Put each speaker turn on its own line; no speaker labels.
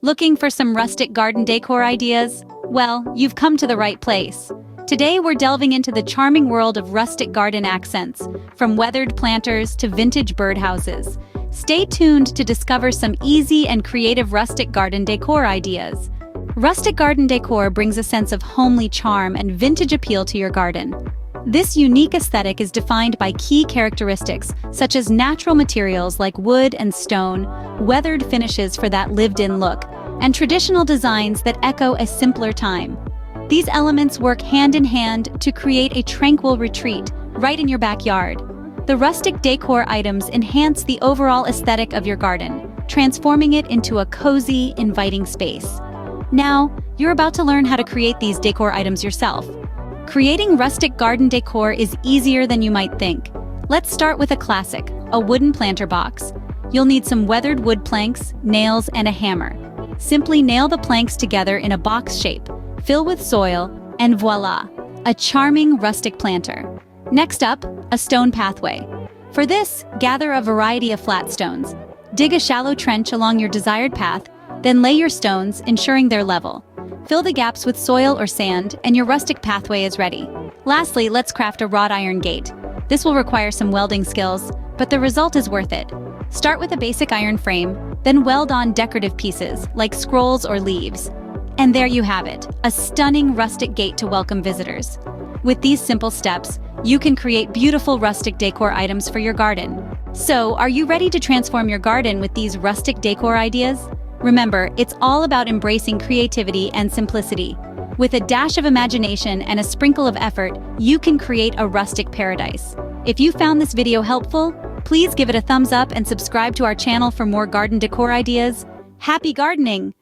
Looking for some rustic garden decor ideas? Well, you've come to the right place. Today we're delving into the charming world of rustic garden accents, from weathered planters to vintage birdhouses. Stay tuned to discover some easy and creative rustic garden decor ideas. Rustic garden decor brings a sense of homely charm and vintage appeal to your garden. This unique aesthetic is defined by key characteristics such as natural materials like wood and stone, weathered finishes for that lived-in look, and traditional designs that echo a simpler time. These elements work hand in hand to create a tranquil retreat right in your backyard. The rustic decor items enhance the overall aesthetic of your garden, transforming it into a cozy, inviting space. Now, you're about to learn how to create these decor items yourself. Creating rustic garden decor is easier than you might think. Let's start with a classic, a wooden planter box. You'll need some weathered wood planks, nails, and a hammer. Simply nail the planks together in a box shape, fill with soil, and voila, a charming rustic planter. Next up, a stone pathway. For this, gather a variety of flat stones. Dig a shallow trench along your desired path, then lay your stones, ensuring they're level. Fill the gaps with soil or sand, and your rustic pathway is ready. Lastly, let's craft a wrought iron gate. This will require some welding skills, but the result is worth it. Start with a basic iron frame, then weld on decorative pieces, like scrolls or leaves. And there you have it, a stunning rustic gate to welcome visitors. With these simple steps, you can create beautiful rustic decor items for your garden. So, are you ready to transform your garden with these rustic decor ideas? Remember, it's all about embracing creativity and simplicity. With a dash of imagination and a sprinkle of effort, you can create a rustic paradise. If you found this video helpful, please give it a thumbs up and subscribe to our channel for more garden decor ideas. Happy gardening!